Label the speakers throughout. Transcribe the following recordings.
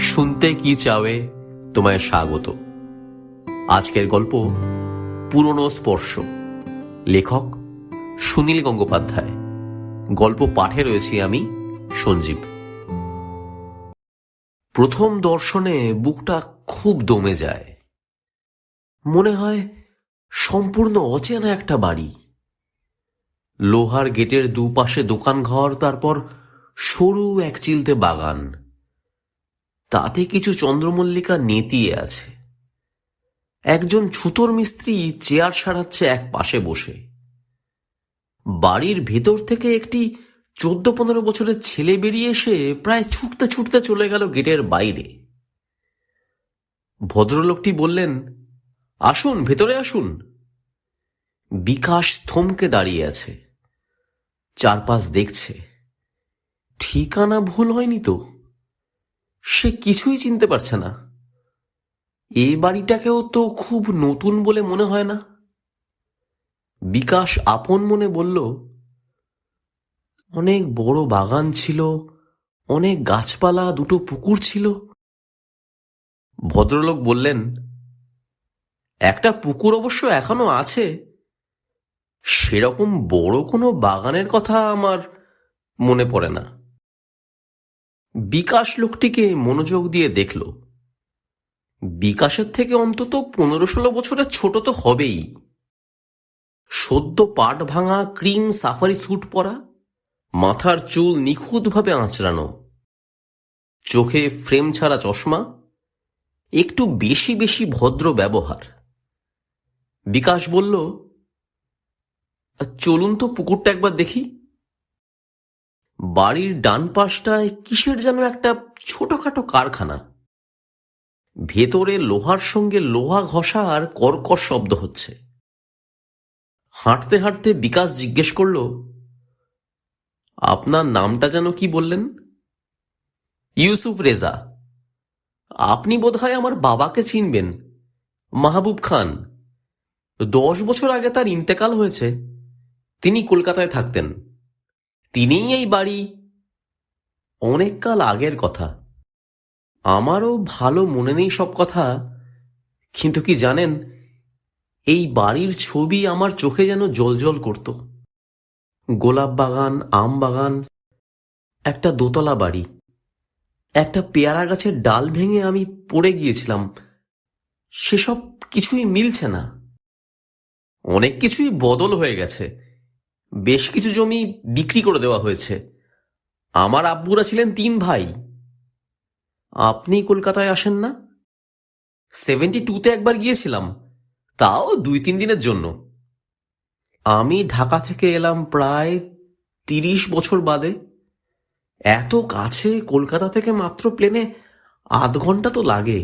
Speaker 1: শুনতে কি চাওয়ে তোমায় স্বাগত। আজকের গল্প পুরনো স্পর্শ, লেখক সুনীল গঙ্গোপাধ্যায়। গল্প পাঠে রয়েছি আমি, সঞ্জীব। প্রথম দর্শনে বুকটা খুব দমে যায়। মনে হয় সম্পূর্ণ অচেনা একটা বাড়ি। লোহার গেটের দুপাশে দোকানঘর, তারপর সরু এক চিলতে বাগান, তাতে কিছু চন্দ্রমল্লিকা নেতিয়ে আছে। একজন ছুতোর মিস্ত্রি চেয়ার সারাচ্ছে এক পাশে বসে। বাড়ির ভেতর থেকে একটি 14-15 বছরের ছেলে বেরিয়ে এসে প্রায় ছুটতে ছুটতে চলে গেল গেটের বাইরে। ভদ্রলোকটি বললেন, আসুন, ভেতরে আসুন। বিকাশ থমকে দাঁড়িয়ে আছে, চারপাশ দেখছে। ঠিকানা ভুল হয়নি তো? সে কিছুই চিনতে পারছে না। এ বাড়িটাকেও তো খুব নতুন বলে মনে হয় না। বিকাশ আপন মনে বলল, অনেক বড় বাগান ছিল, অনেক গাছপালা, দুটো পুকুর ছিল। ভদ্রলোক বললেন, একটা পুকুর অবশ্য এখনো আছে। সেরকম বড় কোনো বাগানের কথা আমার মনে পড়ে না। বিকাশ লোকটিকে মনোযোগ দিয়ে দেখল। বিকাশের থেকে অন্তত 15-16 বছরের ছোট তো হবেই। সদ্য পাট ভাঙা ক্রিম সাফারি স্যুট পরা, মাথার চুল নিখুঁতভাবে আঁচড়ানো, চোখে ফ্রেম ছাড়া চশমা, একটু বেশি বেশি ভদ্র ব্যবহার। বিকাশ বলল, চলুন তো পুকুরটা একবার দেখি। বাড়ির ডান পাশটায় কিসের যেন একটা ছোটখাটো কারখানা। ভেতরে লোহার সঙ্গে লোহা ঘষা আর কর্কশ শব্দ হচ্ছে। হাঁটতে হাঁটতে বিকাশ জিজ্ঞেস করল, আপনার নামটা যেন কি বললেন? ইউসুফ রেজা। আপনি বোধহয় আমার বাবাকে চিনবেন, মাহবুব খান। 10 বছর আগে তার ইন্তেকাল হয়েছে। তিনি কলকাতায় থাকতেন। তিনিই এই বাড়ি। অনেক কাল আগের কথা। আমারও ভালো মনে নেই সব কথা, কিন্তু কি জানেন, এই বাড়ির ছবি আমার চোখে যেন জ্বলজ্বল করত। গোলাপ বাগান, আম বাগান, একটা দোতলা বাড়ি। একটা পেয়ারা গাছের ডাল ভেঙে আমি পড়ে গিয়েছিলাম। সেসব কিছুই মিলছে না। অনেক কিছুই বদল হয়ে গেছে। বেশ কিছু জমি বিক্রি করে দেওয়া হয়েছে। আমার আব্বুরা ছিলেন 3 ভাই। আপনি কলকাতায় আসেন না? 72-তে একবার গিয়েছিলাম, তাও 2-3 দিনের জন্য। আমি ঢাকা থেকে এলাম প্রায় 30 বছর বাদে। এত কাছে কলকাতা থেকে মাত্র প্লেনে আধ ঘন্টা তো লাগে।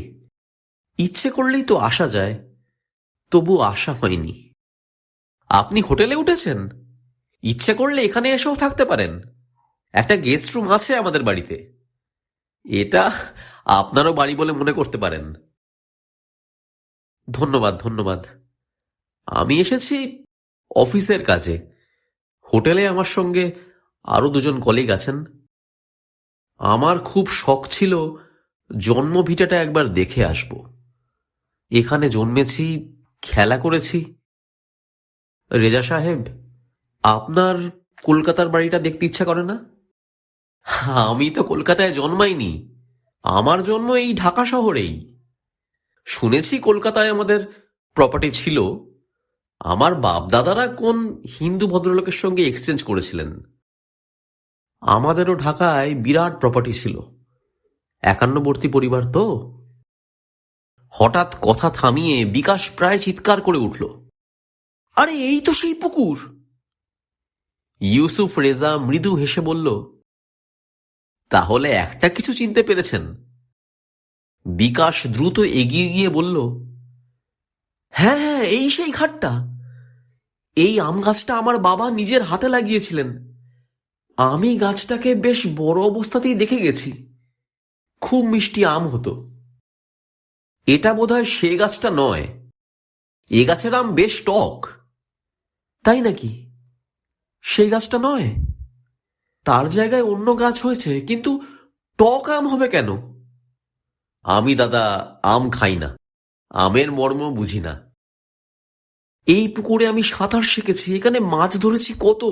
Speaker 1: ইচ্ছে করলেই তো আসা যায়, তবু আসা হয়নি। আপনি হোটেলে উঠেছেন? ইচ্ছে করলে এখানে এসেও থাকতে পারেন। একটা গেস্ট রুম আছে আমাদের বাড়িতে। এটা আপনারও বাড়ি বলে মনে করতে পারেন। ধন্যবাদ, ধন্যবাদ। আমি এসেছি অফিসের কাজে। হোটেলে আমার সঙ্গে আরো 2জন কলিগ আছেন। আমার খুব শখ ছিল জন্মভিটাটা একবার দেখে আসব। এখানে জন্মেছি, খেলা করেছি। রেজা সাহেব, আপনার কলকাতার বাড়িটা দেখতে ইচ্ছা করে না? আমি তো কলকাতায় জন্মাইনি। আমার জন্ম এই ঢাকা শহরেই। শুনেছি কলকাতায় আমাদের প্রপার্টি ছিল। আমার বাপ দাদারা কোন হিন্দু ভদ্রলোকের সঙ্গে এক্সচেঞ্জ করেছিলেন। আমাদেরও ঢাকায় বিরাট প্রপার্টি ছিল। একান্নবর্তী পরিবার তো। হঠাৎ কথা থামিয়ে বিকাশ প্রায় চিৎকার করে উঠল, আরে এই তো সেই পুকুর! ইউসুফ রেজা মৃদু হেসে বলল, তাহলে একটা কিছু চিনতে পেরেছেন? বিকাশ দ্রুত এগিয়ে গিয়ে বলল, হ্যাঁ হ্যাঁ, এই সেই ঘাটটা। এই আম গাছটা আমার বাবা নিজের হাতে লাগিয়েছিলেন। আমি গাছটাকে বেশ বড় অবস্থাতেই দেখে গেছি। খুব মিষ্টি আম হতো। এটা বোধহয় সে গাছটা নয়। এ গাছের আম বেশ টক। তাই নাকি? সেই গাছটা নয়? তার জায়গায় অন্য গাছ হয়েছে, কিন্তু টক আম হবে কেন? আমি দাদা আম খাই না, আমের মর্ম বুঝি না। এই পুকুরে আমি সাঁতার শিখেছি, এখানে মাছ ধরেছি কত,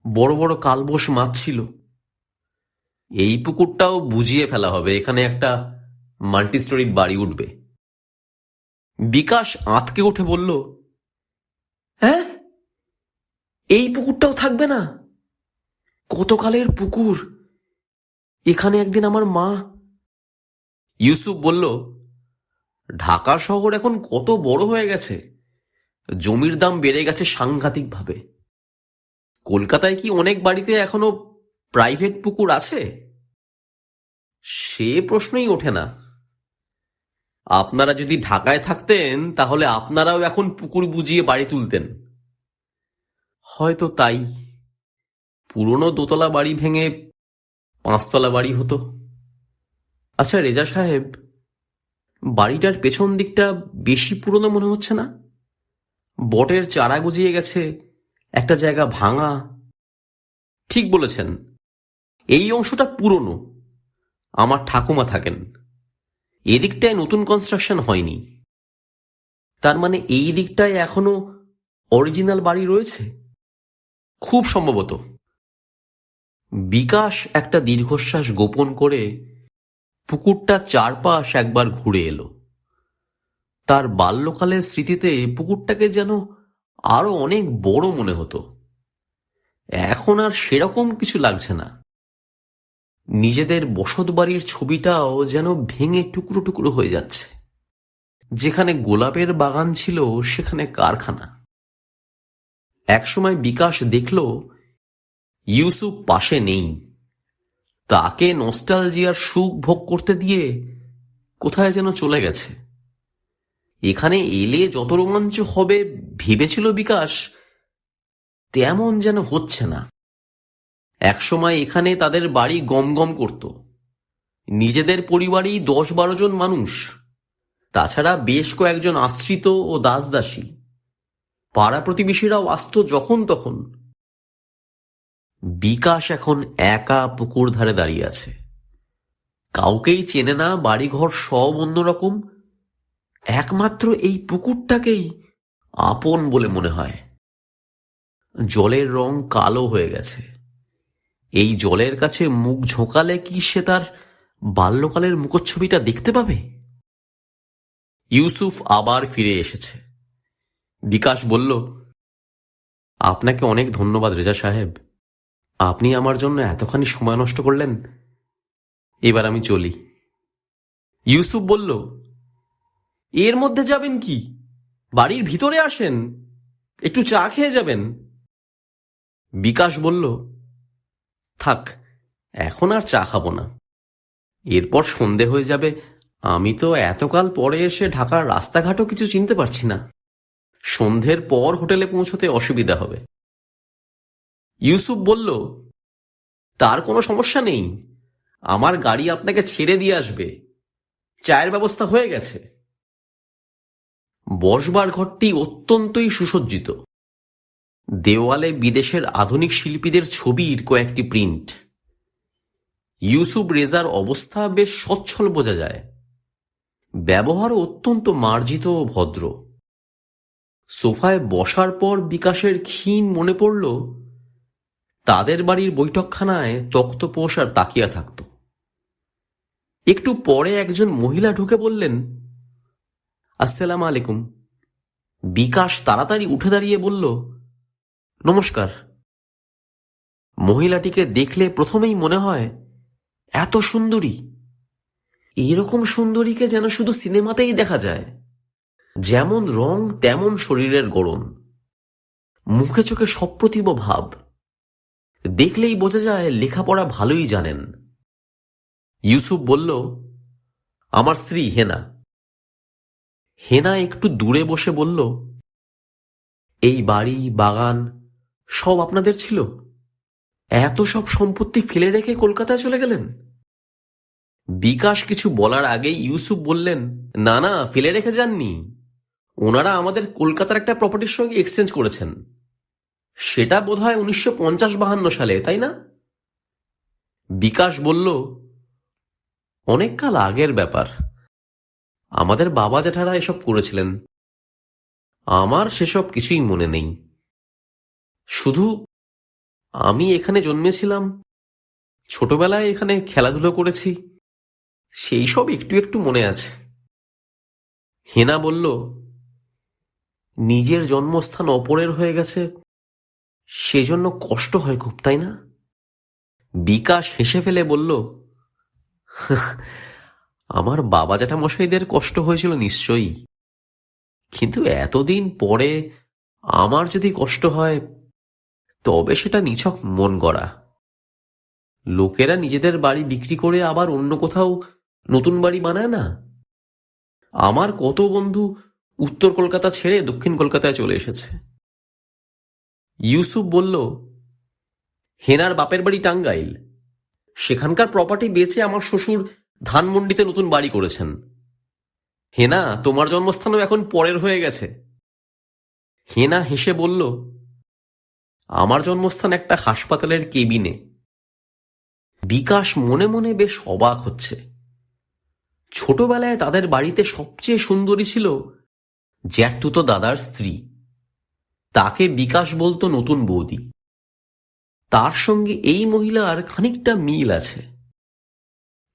Speaker 1: বড় বড় কালবোশ মাছ ছিল। এই পুকুরটাও বুঝিয়ে ফেলা হবে, এখানে একটা মাল্টিস্টোরি বাড়ি উঠবে। বিকাশ আঁতকে উঠে বলল, হ্যাঁ, এই পুকুরটাও থাকবে না? কতকালের পুকুর, এখানে একদিন আমার মা। ইউসুফ বলল, ঢাকা শহর এখন কত বড় হয়ে গেছে, জমির দাম বেড়ে গেছে সাংঘাতিকভাবে। কলকাতায় কি অনেক বাড়িতে এখনো প্রাইভেট পুকুর আছে? সে প্রশ্নই ওঠে না। আপনারা যদি ঢাকায় থাকতেন তাহলে আপনারাও এখন পুকুর বুঝিয়ে বাড়ি তুলতেন। হয়তো তাই, পুরনো দোতলা বাড়ি ভেঙে পাঁচতলা বাড়ি হতো। আচ্ছা রেজা সাহেব, বাড়িটার পেছন দিকটা বেশি পুরনো মনে হচ্ছে না? বটের চারা গজিয়ে গেছে, একটা জায়গা ভাঙা। ঠিক বলেছেন, এই অংশটা পুরনো, আমার ঠাকুমা থাকেন। এদিকটায় নতুন কনস্ট্রাকশন হয়নি। তার মানে এই দিকটায় এখনো অরিজিনাল বাড়ি রয়েছে? খুব সম্ভবত। বিকাশ একটা দীর্ঘশ্বাস গোপন করে পুকুরটা চারপাশ একবার ঘুরে এলো। তার বাল্যকালের স্মৃতিতে পুকুরটাকে যেন আরো অনেক বড় মনে হতো। এখন আর সেরকম কিছু লাগছে না। নিজেদের বসত বাড়ির ছবিটাও যেন ভেঙে টুকরো টুকরো হয়ে যাচ্ছে। যেখানে গোলাপের বাগান ছিল সেখানে কারখানা। একসময় বিকাশ দেখল ইউসুফ পাশে নেই। তাকে নস্টালজিয়ার সুখ ভোগ করতে দিয়ে কোথায় যেন চলে গেছে। এখানে এলে যত রোমাঞ্চ হবে ভেবেছিল বিকাশ, তেমন যেন হচ্ছে না। একসময় এখানে তাদের বাড়ি গমগম করত, নিজেদের পরিবারেই 10-12 জন মানুষ, তাছাড়া বেশ কয়েকজন আশ্রিত ও দাসদাসী। পাড়া প্রতিবেশীরাও আসত যখন তখন। বিকাশ এখন একা পুকুর ধারে দাঁড়িয়ে আছে, কাউকেই চেনে না, বাড়িঘর সব অন্যরকম। একমাত্র এই পুকুরটাকেই আপন বলে মনে হয়। জলের রং কালো হয়ে গেছে। এই জলের কাছে মুখ ঝোঁকালে কি সে তার বাল্যকালের মুখচ্ছবিটা দেখতে পাবে? ইউসুফ আবার ফিরে এসেছে। বিকাশ বলল, আপনাকে অনেক ধন্যবাদ রেজা সাহেব, আপনি আমার জন্য এতখানি সময় নষ্ট করলেন। এবার আমি চলি। ইউসুফ বলল, এর মধ্যে যাবেন কি? বাড়ির ভিতরে আসেন, একটু চা খেয়ে যাবেন। বিকাশ বলল, থাক, এখন আর চা খাবো না, এরপর সন্ধে হয়ে যাবে। আমি তো এতকাল পরে এসে ঢাকার রাস্তাঘাটও কিছু চিনতে পারছি না। সন্ধ্যের পর হোটেলে পৌঁছতে অসুবিধা হবে। ইউসুফ বলল, তার কোনো সমস্যা নেই, আমার গাড়ি আপনাকে ছেড়ে দিয়ে আসবে, চায়ের ব্যবস্থা হয়ে গেছে। বসবার ঘরটি অত্যন্তই সুসজ্জিত। দেওয়ালে বিদেশের আধুনিক শিল্পীদের ছবির কয়েকটি প্রিন্ট। ইউসুফ রেজার অবস্থা বেশ সচ্ছল বোঝা যায়। ব্যবহারও অত্যন্ত মার্জিত ও ভদ্র। সোফায় বসার পর বিকাশের ক্ষীণ মনে পড়ল তাদের বাড়ির বৈঠকখানায় তক্তপোষ আর তাকিয়া থাকত। একটু পরে একজন মহিলা ঢুকে বললেন, আসসালামু আলাইকুম। বিকাশ তাড়াতাড়ি উঠে দাঁড়িয়ে বলল, নমস্কার। মহিলাটিকে দেখলে প্রথমেই মনে হয় এত সুন্দরী। এরকম সুন্দরীকে যেন শুধু সিনেমাতেই দেখা যায়। যেমন রং তেমন শরীরের গড়ন, মুখে চোখে সপ্রতিভ ভাব। দেখলেই বোঝা যায় লেখাপড়া ভালোই জানেন। ইউসুফ বলল, আমার স্ত্রী হেনা। হেনা একটু দূরে বসে বলল, এই বাড়ি বাগান সব আপনাদের ছিল? এত সব সম্পত্তি ফেলে রেখে কলকাতায় চলে গেলেন? বিকাশ কিছু বলার আগেই ইউসুফ বললেন, না না, ফেলে রেখে যাননি। ওনারা আমাদের কলকাতার একটা প্রপার্টির সঙ্গে এক্সচেঞ্জ করেছেন। সেটা বোধহয় 1950-52 সালে, তাই না? বিকাশ বলল, অনেক কাল আগের ব্যাপার। আমাদের বাবা জ্যাঠারা এসব করেছিলেন। আমার সেসব কিছুই মনে নেই। শুধু আমি এখানে জন্মেছিলাম, ছোটবেলায় এখানে খেলাধুলো করেছি, সেই সব একটু একটু মনে আছে। হেনা বলল, নিজের জন্মস্থান অপরের হয়ে গেছে, সেজন্য কষ্ট হয় খুব, তাই না? বিকাশ হেসে ফেলে বলল, আমার বাবা জ্যাঠামশাইদের কষ্ট হয়েছিল নিশ্চয়ই, কিন্তু এতদিন পরে আমার যদি কষ্ট হয় তবে সেটা নিছক মন গড়া। লোকেরা নিজেদের বাড়ি বিক্রি করে আবার অন্য কোথাও নতুন বাড়ি বানায় না? আমার কত বন্ধু উত্তর কলকাতা ছেড়ে দক্ষিণ কলকাতায় চলে এসেছে। ইউসুফ বলল, হেনার বাপের বাড়ি টাঙ্গাইল, সেখানকার প্রপার্টি বেচে আমার শ্বশুর ধানমন্ডিতে নতুন বাড়ি করেছেন। হেনা, তোমার জন্মস্থানও এখন পরের হয়ে গেছে। হেনা হেসে বলল, আমার জন্মস্থান একটা হাসপাতালের কেবিনে। বিকাশ মনে মনে বেশ অবাক হচ্ছে। ছোটবেলায় তাদের বাড়িতে সবচেয়ে সুন্দরী ছিল জ্যাঠতুতো দাদার স্ত্রী। তাকে বিকাশ বলতো নতুন বৌদি। তার সঙ্গে এই মহিলার খানিকটা মিল আছে,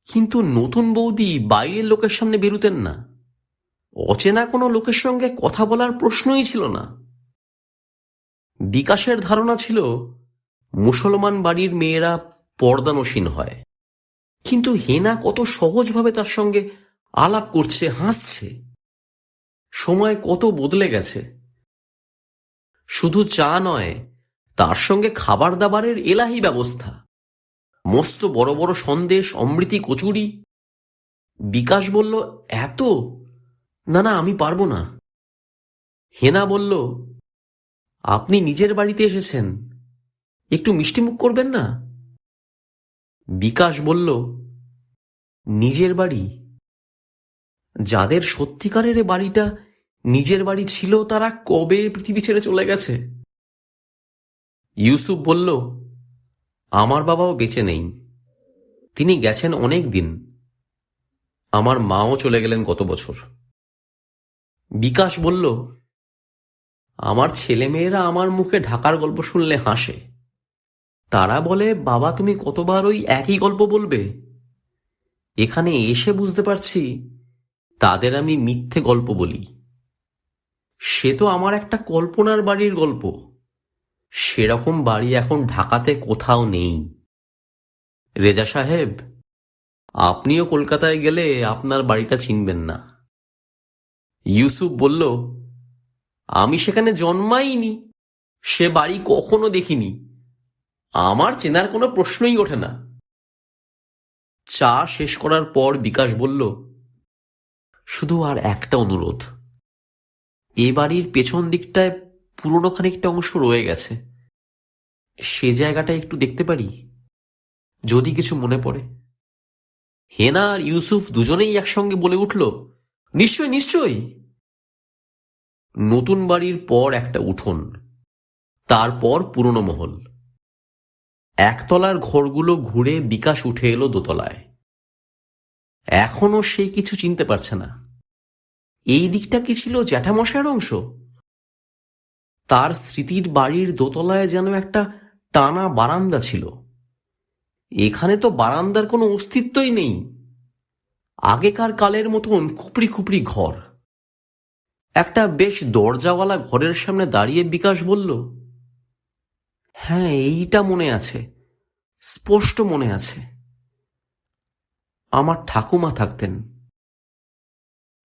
Speaker 1: কিন্তু নতুন বৌদি বাইরের লোকের সামনে বেরুতেন না। অচেনা কোনো লোকের সঙ্গে কথা বলার প্রশ্নই ছিল না। বিকাশের ধারণা ছিল মুসলমান বাড়ির মেয়েরা পর্দানসীন হয়, কিন্তু হেনা কত সহজভাবে তার সঙ্গে আলাপ করছে, হাসছে। সময় কত বদলে গেছে। শুধু চা নয়, তার সঙ্গে খাবার দাবারের এলাহি ব্যবস্থা, মস্ত বড় বড় সন্দেশ, অমৃতি, কচুরি। বিকাশ বলল, এত? না না, আমি পারবো না। হেনা বলল, আপনি নিজের বাড়িতে এসেছেন, একটু মিষ্টিমুখ করবেন না? বিকাশ বলল, নিজের বাড়ি? যাদের সত্যিকারের এ বাড়িটা নিজের বাড়ি ছিল তারা কবে পৃথিবী ছেড়ে চলে গেছে? ইউসুফ বলল, আমার বাবাও বেঁচে নেই, তিনি গেছেন অনেক দিন। আমার মাও চলে গেলেন গত বছর। বিকাশ বলল, আমার ছেলেমেয়েরা আমার মুখে ঢাকার গল্প শুনলে হাসে। তারা বলে, বাবা তুমি কতবার ওই একই গল্প বলবে? এখানে এসে বুঝতে পারছি তাদের আমি মিথ্যে গল্প বলি। সে তো আমার একটা কল্পনার বাড়ির গল্প। সেরকম বাড়ি এখন ঢাকাতে কোথাও নেই। রেজা সাহেব, আপনিও কলকাতায় গেলে আপনার বাড়িটা চিনবেন না। ইউসুফ বলল, আমি সেখানে জন্মাইনি, সে বাড়ি কখনো দেখিনি, আমার চেনার কোনো প্রশ্নই ওঠে না। চা শেষ করার পর বিকাশ বলল, শুধু আর একটা অনুরোধ, এ বাড়ির পেছন দিকটায় পুরনো খানিকটা অংশ রয়ে গেছে, সে জায়গাটা একটু দেখতে পারি, যদি কিছু মনে পড়ে। হেনা আর ইউসুফ দুজনেই একসঙ্গে বলে উঠল, নিশ্চয় নিশ্চয়ই। নতুন বাড়ির পর একটা উঠোন, তারপর পুরনো মহল। একতলার ঘরগুলো ঘুরে বিকাশ উঠে এলো দোতলায়। এখনো সে কিছু চিনতে পারছে না। এই দিকটা কি ছিল জ্যাঠামশায়ের অংশ? তার স্মৃতির বাড়ির দোতলায় যেন একটা টানা বারান্দা ছিল। এখানে তো বারান্দার কোনো অস্তিত্বই নেই। আগেকার কালের মতন খুপড়ি খুপড়ি ঘর। একটা বেশ দরজাওয়ালা ঘরের সামনে দাঁড়িয়ে বিকাশ বলল, হ্যাঁ, এইটা মনে আছে, স্পষ্ট মনে আছে। আমার ঠাকুমা থাকতেন।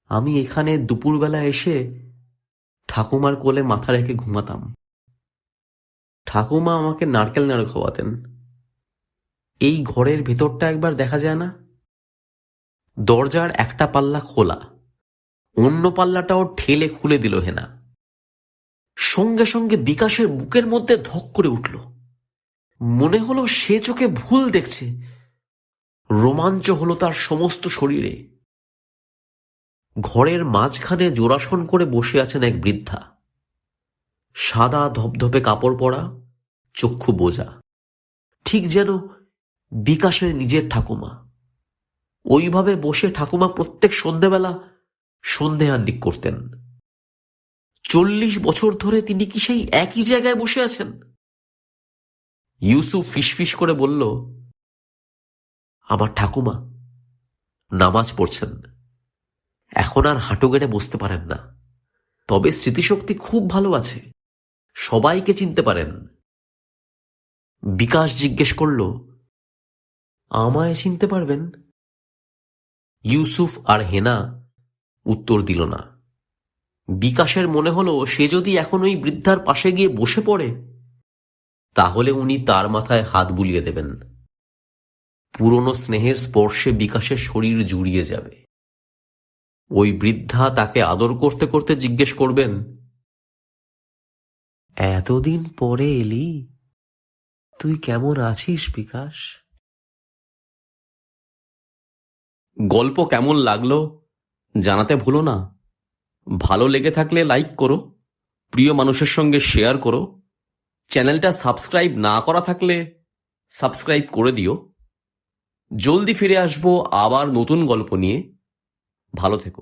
Speaker 1: আমি এখানে দুপুরবেলা এসে ঠাকুমার কোলে মাথা রেখে ঘুমাতাম। ঠাকুমা আমাকে নারকেল নাড়ু খাওয়াতেন। এই ঘরের ভেতরটা একবার দেখা যায় না? দরজার একটা পাল্লা খোলা, অন্য পাল্লাটাও ঠেলে খুলে দিল হেনা। সঙ্গে সঙ্গে বিকাশের বুকের মধ্যে ধক করে উঠল। মনে হলো সে চোখে ভুল দেখছে। রোমাঞ্চ হলো তার সমস্ত শরীরে। ঘরের মাঝখানে জোড়াসন করে বসে আছেন এক বৃদ্ধা। সাদা ধপধপে কাপড় পরা, চক্ষু বোঝা, ঠিক যেন বিকাশের নিজের ঠাকুমা। ওইভাবে বসে ঠাকুমা প্রত্যেক সন্ধেবেলা সন্ধে আহ্নিক করতেন। 40 বছর ধরে তিনি কি সেই একই জায়গায় বসে আছেন? ইউসুফ ফিসফিস করে বলল, আমার ঠাকুমা নামাজ পড়ছেন, এখন আর হাঁটু গেড়ে বসতে পারেন না, তবে স্মৃতিশক্তি খুব ভালো আছে, সবাইকে চিনতে পারেন। বিকাশ জিজ্ঞেস করল, আমায় চিনতে পারবেন? ইউসুফ আর হেনা উত্তর দিল না। বিকাশের মনে হলো সে যদি এখন ওই বৃদ্ধার পাশে গিয়ে বসে পড়ে তাহলে উনি তার মাথায় হাত বুলিয়ে দেবেন। পুরনো স্নেহের স্পর্শে বিকাশের শরীর জুড়িয়ে যাবে। ওই বৃদ্ধা তাকে আদর করতে করতে জিজ্ঞেস করবেন, এতদিন পরে এলি, তুই কেমন আছিস বিকাশ? গল্প কেমন লাগলো জানাতে ভুলো না। ভালো লেগে থাকলে লাইক করো, প্রিয় মানুষের সঙ্গে শেয়ার করো, চ্যানেলটা সাবস্ক্রাইব না করা থাকলে সাবস্ক্রাইব করে দিও। জলদি ফিরে আসবো আবার নতুন গল্প নিয়ে। ভালো থেকো।